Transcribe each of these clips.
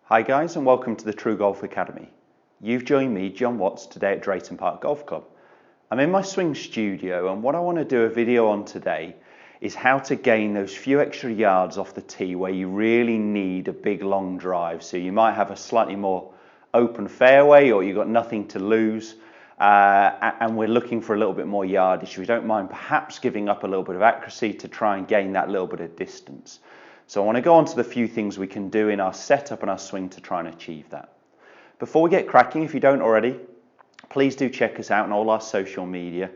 Hi guys, and welcome to the TruGolf Academy. You've joined me, Jon Watts, today at Drayton Park Golf Club. I'm in my swing studio, and what I want to do a video on today is how to gain those few extra yards off the tee where you really need a big long drive. So you might have a slightly more open fairway, or you've got nothing to lose, and we're looking for a little bit more yardage. We don't mind perhaps giving up a little bit of accuracy to try and gain that little bit of distance. So I want to go on to the few things we can do in our setup and our swing to try and achieve that. Before we get cracking, if you don't already, please do check us out on all our social media.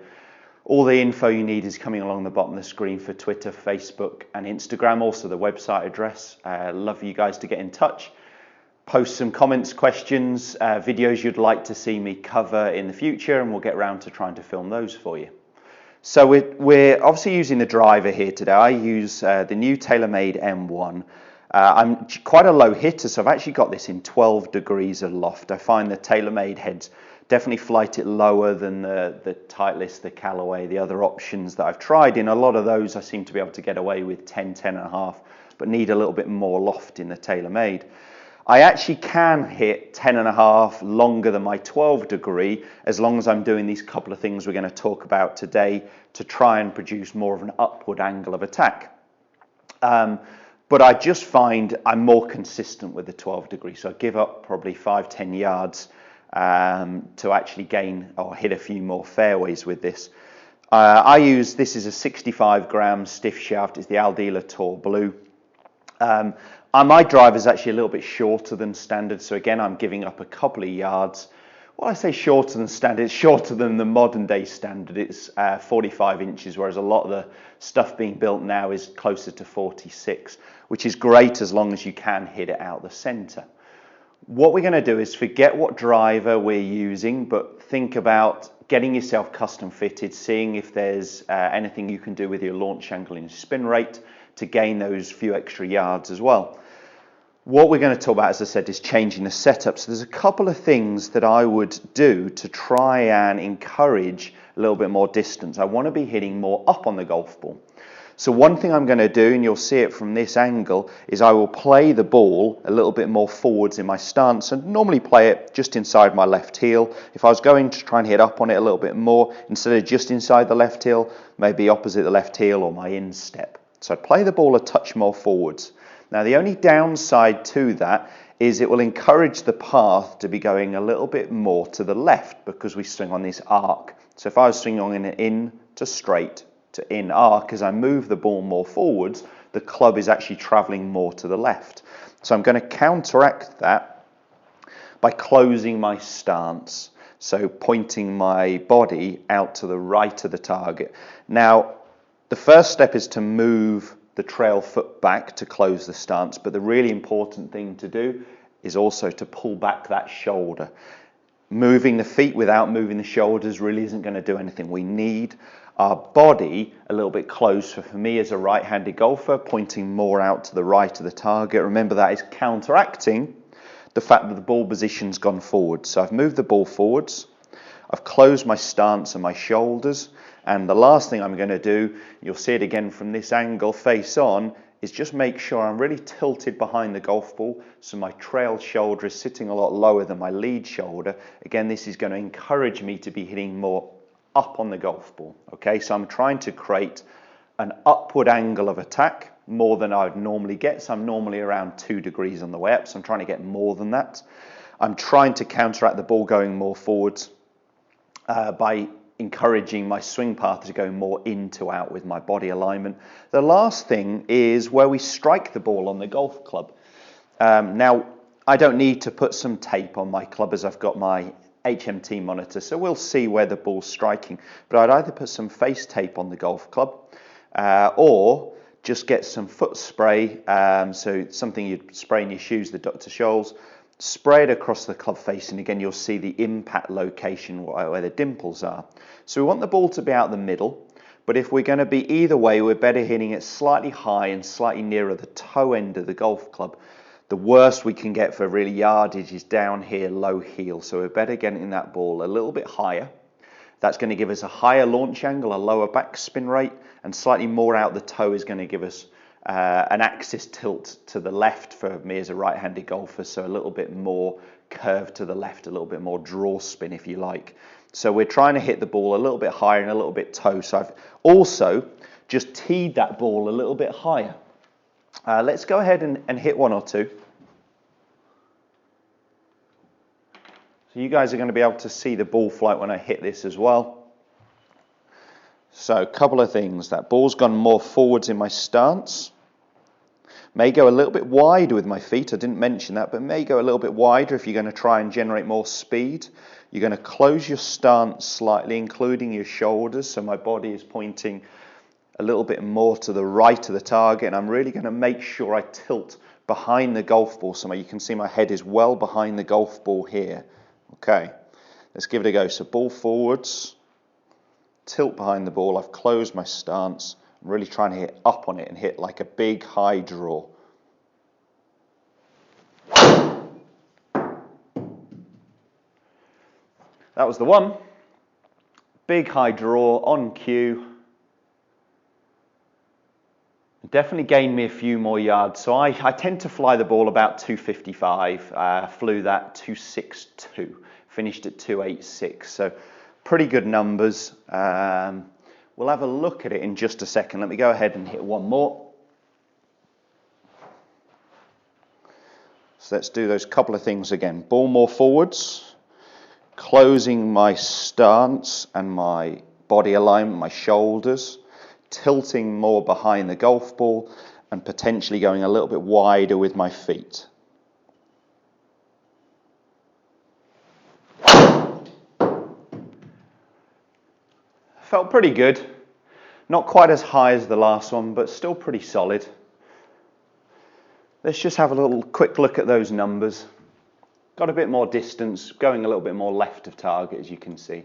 All the info you need is coming along the bottom of the screen for Twitter, Facebook and Instagram, also the website address. Love you guys to get in touch. Post some comments, questions, videos you'd like to see me cover in the future, and we'll get around to trying to film those for you. So we're obviously using the driver here today. I use the new TaylorMade M1. I'm quite a low hitter, so I've actually got this in 12 degrees of loft. I find the TaylorMade heads definitely flight it lower than the Titleist, the Callaway, the other options that I've tried. In a lot of those, I seem to be able to get away with 10, 10.5, but need a little bit more loft in the TaylorMade. I actually can hit 10.5 longer than my 12 degree as long as I'm doing these couple of things we're going to talk about today to try and produce more of an upward angle of attack. But I just find I'm more consistent with the 12 degree, so I give up probably 5-10 yards to actually gain or hit a few more fairways with this. This is a 65 gram stiff shaft. It's the Aldila Tour Blue. My drive is actually a little bit shorter than standard, so again I'm giving up a couple of yards. Well, I say shorter than standard, it's shorter than the modern day standard. It's 45 inches, whereas a lot of the stuff being built now is closer to 46, which is great as long as you can hit it out the centre. What we're going to do is forget what driver we're using, but think about getting yourself custom fitted, seeing if there's anything you can do with your launch angle and your spin rate to gain those few extra yards as well. What we're going to talk about, as I said, is changing the setup. So there's a couple of things that I would do to try and encourage a little bit more distance. I want to be hitting more up on the golf ball. So one thing I'm going to do, and you'll see it from this angle, is I will play the ball a little bit more forwards in my stance, and normally play it just inside my left heel. If I was going to try and hit up on it a little bit more, instead of just inside the left heel, maybe opposite the left heel or my instep. So I'd play the ball a touch more forwards. Now the only downside to that is it will encourage the path to be going a little bit more to the left because we swing on this arc. So if I was swinging on an in to straight to in arc, as I move the ball more forwards, the club is actually travelling more to the left. So I'm going to counteract that by closing my stance. So pointing my body out to the right of the target. Now the first step is to move the trail foot back to close the stance, but the really important thing to do is also to pull back that shoulder. Moving the feet without moving the shoulders really isn't going to do anything. We need our body a little bit closer. For me as a right-handed golfer, pointing more out to the right of the target. Remember, that is counteracting the fact that the ball position's gone forward. So I've moved the ball forwards, I've closed my stance and my shoulders, and the last thing I'm going to do, you'll see it again from this angle face on, is just make sure I'm really tilted behind the golf ball so my trail shoulder is sitting a lot lower than my lead shoulder. Again, this is going to encourage me to be hitting more up on the golf ball. Okay, so I'm trying to create an upward angle of attack more than I would normally get. So I'm normally around 2 degrees on the way up, so I'm trying to get more than that. I'm trying to counteract the ball going more forwards by encouraging my swing path to go more in to out with my body alignment. The last thing is where we strike the ball on the golf club. Now, I don't need to put some tape on my club as I've got my HMT monitor, so we'll see where the ball's striking. But I'd either put some face tape on the golf club or just get some foot spray, so something you'd spray in your shoes, the Dr. Scholl's, spray it across the club face, and again you'll see the impact location where the dimples are. So we want the ball to be out the middle, but if we're going to be either way, we're better hitting it slightly high and slightly nearer the toe end of the golf club. The worst we can get for really yardage is down here, low heel, so we're better getting that ball a little bit higher. That's going to give us a higher launch angle, a lower backspin rate, and slightly more out the toe is going to give us an axis tilt to the left for me as a right-handed golfer, so a little bit more curve to the left, a little bit more draw spin if you like. So we're trying to hit the ball a little bit higher and a little bit toe. So I've also just teed that ball a little bit higher. Let's go ahead and hit one or two. So you guys are going to be able to see the ball flight when I hit this as well. So a couple of things. That ball's gone more forwards in my stance. May go a little bit wide with my feet. I didn't mention that, but may go a little bit wider if you're going to try and generate more speed. You're going to close your stance slightly, including your shoulders. So my body is pointing a little bit more to the right of the target. And I'm really going to make sure I tilt behind the golf ball. So you can see my head is well behind the golf ball here. Okay, let's give it a go. So ball forwards, tilt behind the ball. I've closed my stance. I'm really trying to hit up on it and hit like a big high draw. That was the one. Big high draw on cue. Definitely gained me a few more yards. So I tend to fly the ball about 255. Flew that 262. Finished at 286. So pretty good numbers. We'll have a look at it in just a second. Let me go ahead and hit one more. So let's do those couple of things again. Ball more forwards, closing my stance and my body alignment, my shoulders, tilting more behind the golf ball and potentially going a little bit wider with my feet. Felt pretty good. Not quite as high as the last one, but still pretty solid. Let's just have a little quick look at those numbers. Got a bit more distance, going a little bit more left of target, as you can see.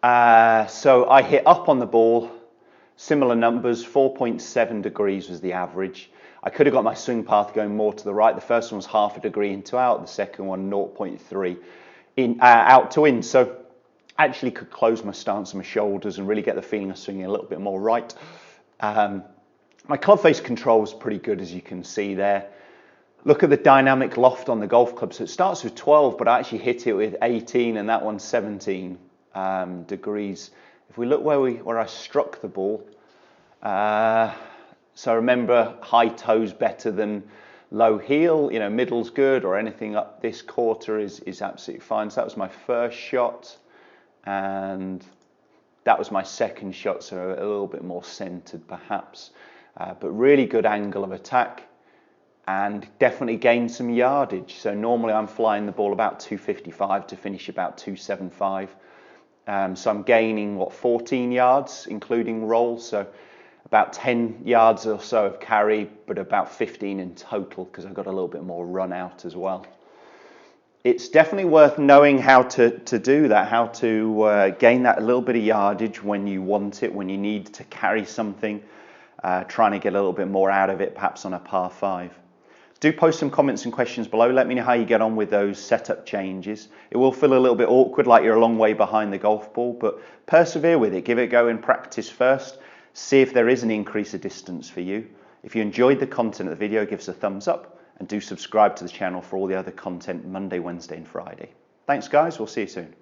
So I hit up on the ball, similar numbers, 4.7 degrees was the average. I could have got my swing path going more to the right. The first one was half a degree into out, the second one 0.3 in, out to in. So actually could close my stance and my shoulders and really get the feeling of swinging a little bit more right. My club face control is pretty good, as you can see there. Look at the dynamic loft on the golf club. So it starts with 12, but I actually hit it with 18 and that one's 17 degrees. If we look where I struck the ball, so remember high toes better than low heel, you know, middle's good, or anything up this quarter is absolutely fine. So that was my first shot. And that was my second shot, so a little bit more centered perhaps. But really good angle of attack and definitely gained some yardage. So normally I'm flying the ball about 255 to finish about 275. So I'm gaining, 14 yards, including roll. So about 10 yards or so of carry, but about 15 in total because I've got a little bit more run out as well. It's definitely worth knowing how to do that, how to gain that little bit of yardage when you want it, when you need to carry something, trying to get a little bit more out of it, perhaps on a par 5. Do post some comments and questions below. Let me know how you get on with those setup changes. It will feel a little bit awkward, like you're a long way behind the golf ball, but persevere with it. Give it a go in practice first. See if there is an increase of distance for you. If you enjoyed the content of the video, give us a thumbs up. And do subscribe to the channel for all the other content Monday, Wednesday and Friday. Thanks guys, we'll see you soon.